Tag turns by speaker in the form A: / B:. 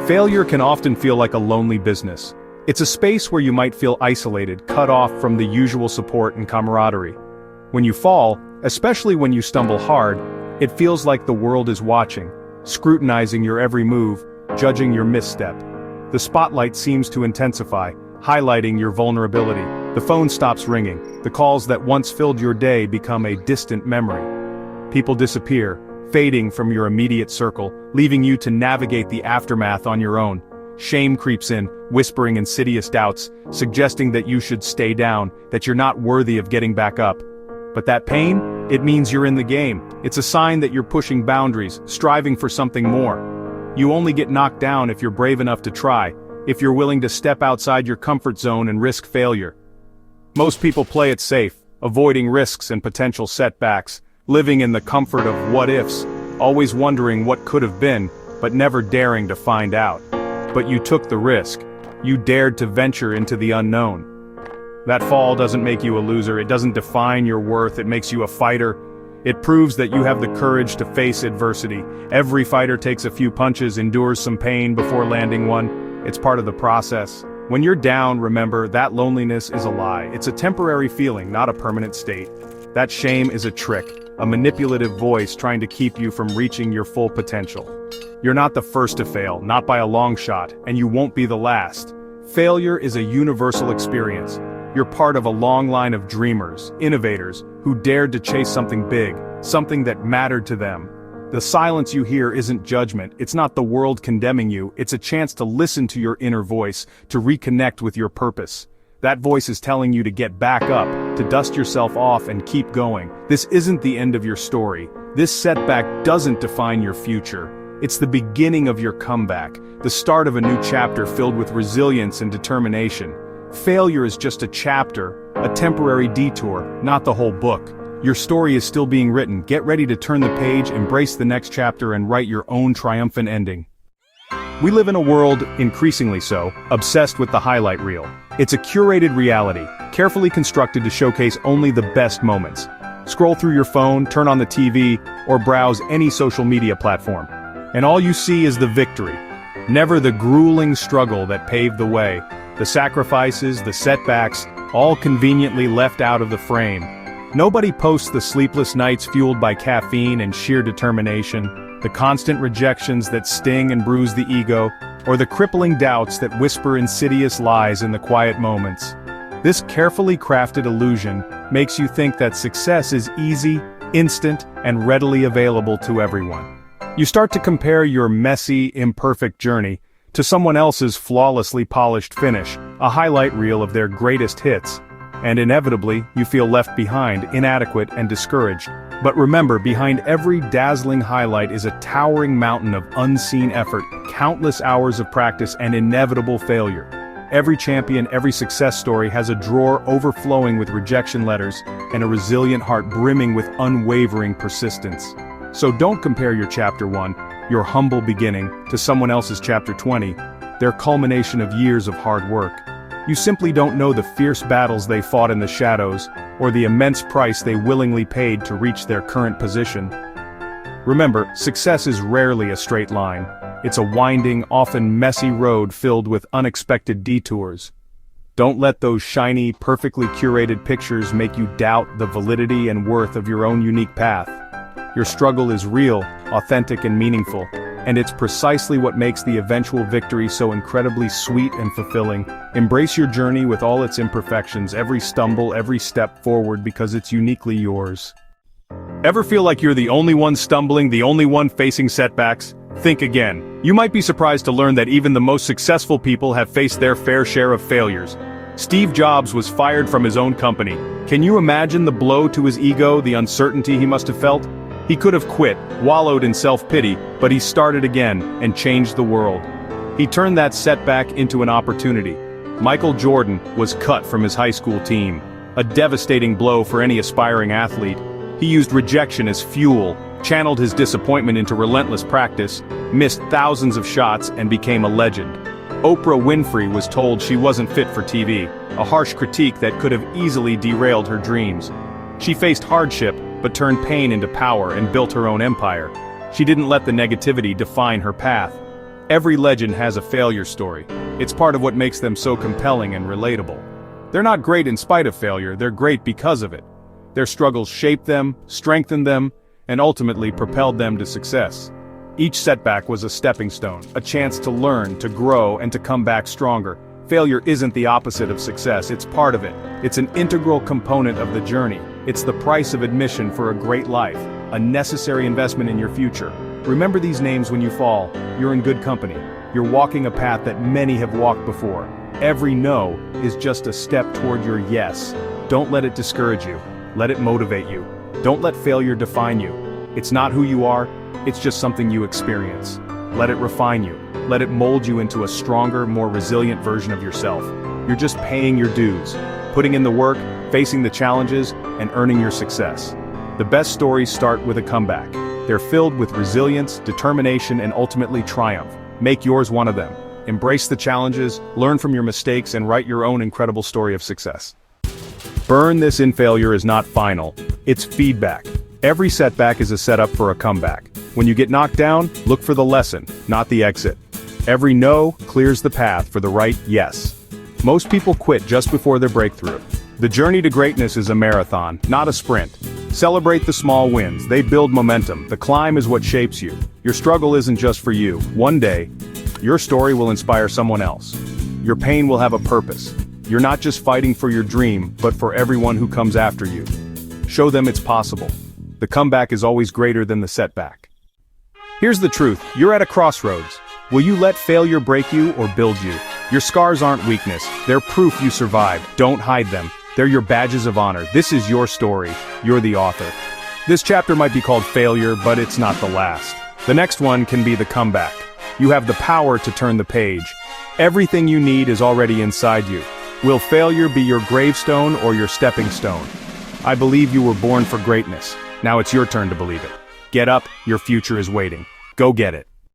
A: Failure can often feel like a lonely business. It's a space where you might feel isolated, cut off from the usual support and camaraderie. When you fall, especially when you stumble hard, it feels like the world is watching, scrutinizing your every move, judging your misstep. The spotlight seems to intensify, highlighting your vulnerability. The phone stops ringing. The calls that once filled your day become a distant memory. People disappear, fading from your immediate circle, leaving you to navigate the aftermath on your own. Shame creeps in, whispering insidious doubts, suggesting that you should stay down, that you're not worthy of getting back up. But that pain? It means you're in the game. It's a sign that you're pushing boundaries, striving for something more. You only get knocked down if you're brave enough to try, if you're willing to step outside your comfort zone and risk failure. Most people play it safe, avoiding risks and potential setbacks, living in the comfort of what-ifs, always wondering what could have been, but never daring to find out. But you took the risk. You dared to venture into the unknown. That fall doesn't make you a loser, it doesn't define your worth, it makes you a fighter. It proves that you have the courage to face adversity. Every fighter takes a few punches, endures some pain before landing one. It's part of the process. When you're down, remember, that loneliness is a lie. It's a temporary feeling, not a permanent state. That shame is a trick, a manipulative voice trying to keep you from reaching your full potential. You're not the first to fail, not by a long shot, and you won't be the last. Failure is a universal experience. You're part of a long line of dreamers, innovators, who dared to chase something big, something that mattered to them. The silence you hear isn't judgment, it's not the world condemning you, it's a chance to listen to your inner voice, to reconnect with your purpose. That voice is telling you to get back up, to dust yourself off and keep going. This isn't the end of your story. This setback doesn't define your future. It's the beginning of your comeback, the start of a new chapter filled with resilience and determination. Failure is just a chapter, a temporary detour, not the whole book. Your story is still being written. Get ready to turn the page, embrace the next chapter, and write your own triumphant ending. We live in a world, increasingly so, obsessed with the highlight reel. It's a curated reality, carefully constructed to showcase only the best moments. Scroll through your phone, turn on the TV, or browse any social media platform. And all you see is the victory. Never the grueling struggle that paved the way. The sacrifices, the setbacks, all conveniently left out of the frame. Nobody posts the sleepless nights fueled by caffeine and sheer determination, the constant rejections that sting and bruise the ego, or the crippling doubts that whisper insidious lies in the quiet moments. This carefully crafted illusion makes you think that success is easy, instant, and readily available to everyone. You start to compare your messy, imperfect journey to someone else's flawlessly polished finish, a highlight reel of their greatest hits. And inevitably, you feel left behind, inadequate, and discouraged. But remember, behind every dazzling highlight is a towering mountain of unseen effort, countless hours of practice, and inevitable failure. Every champion, every success story has a drawer overflowing with rejection letters, and a resilient heart brimming with unwavering persistence. So don't compare your Chapter 1, your humble beginning, to someone else's Chapter 20, their culmination of years of hard work. You simply don't know the fierce battles they fought in the shadows, or the immense price they willingly paid to reach their current position. Remember, success is rarely a straight line. It's a winding, often messy road filled with unexpected detours. Don't let those shiny, perfectly curated pictures make you doubt the validity and worth of your own unique path. Your struggle is real, authentic, and meaningful, and it's precisely what makes the eventual victory so incredibly sweet and fulfilling. Embrace your journey with all its imperfections, every stumble, every step forward, because it's uniquely yours. Ever feel like you're the only one stumbling, the only one facing setbacks? Think again. You might be surprised to learn that even the most successful people have faced their fair share of failures. Steve Jobs was fired from his own company. Can you imagine the blow to his ego, the uncertainty he must have felt? He could have quit, wallowed in self-pity, but he started again and changed the world. He turned that setback into an opportunity. Michael Jordan was cut from his high school team, a devastating blow for any aspiring athlete. He used rejection as fuel, channeled his disappointment into relentless practice, missed thousands of shots, and became a legend. Oprah Winfrey was told she wasn't fit for TV, a harsh critique that could have easily derailed her dreams. She faced hardship, but turned pain into power and built her own empire. She didn't let the negativity define her path. Every legend has a failure story. It's part of what makes them so compelling and relatable. They're not great in spite of failure, they're great because of it. Their struggles shaped them, strengthened them, and ultimately propelled them to success. Each setback was a stepping stone, a chance to learn, to grow, and to come back stronger. Failure isn't the opposite of success, it's part of it. It's an integral component of the journey. It's the price of admission for a great life, a necessary investment in your future. Remember these names when you fall. You're in good company. You're walking a path that many have walked before. Every no is just a step toward your yes. Don't let it discourage you. Let it motivate you. Don't let failure define you. It's not who you are, it's just something you experience. Let it refine you. Let it mold you into a stronger, more resilient version of yourself. You're just paying your dues, putting in the work, facing the challenges, and earning your success. The best stories start with a comeback. They're filled with resilience, determination, and ultimately triumph. Make yours one of them. Embrace the challenges, learn from your mistakes, and write your own incredible story of success. Burn this in failure is not final. It's feedback. Every setback is a setup for a comeback. When you get knocked down, look for the lesson, not the exit. Every no clears the path for the right yes. Most people quit just before their breakthrough. The journey to greatness is a marathon, not a sprint. Celebrate the small wins, they build momentum. The climb is what shapes you. Your struggle isn't just for you. One day, your story will inspire someone else. Your pain will have a purpose. You're not just fighting for your dream, but for everyone who comes after you. Show them it's possible. The comeback is always greater than the setback. Here's the truth, you're at a crossroads. Will you let failure break you or build you? Your scars aren't weakness, they're proof you survived. Don't hide them. They're your badges of honor. This is your story. You're the author. This chapter might be called failure, but it's not the last. The next one can be the comeback. You have the power to turn the page. Everything you need is already inside you. Will failure be your gravestone or your stepping stone? I believe you were born for greatness. Now it's your turn to believe it. Get up, your future is waiting. Go get it.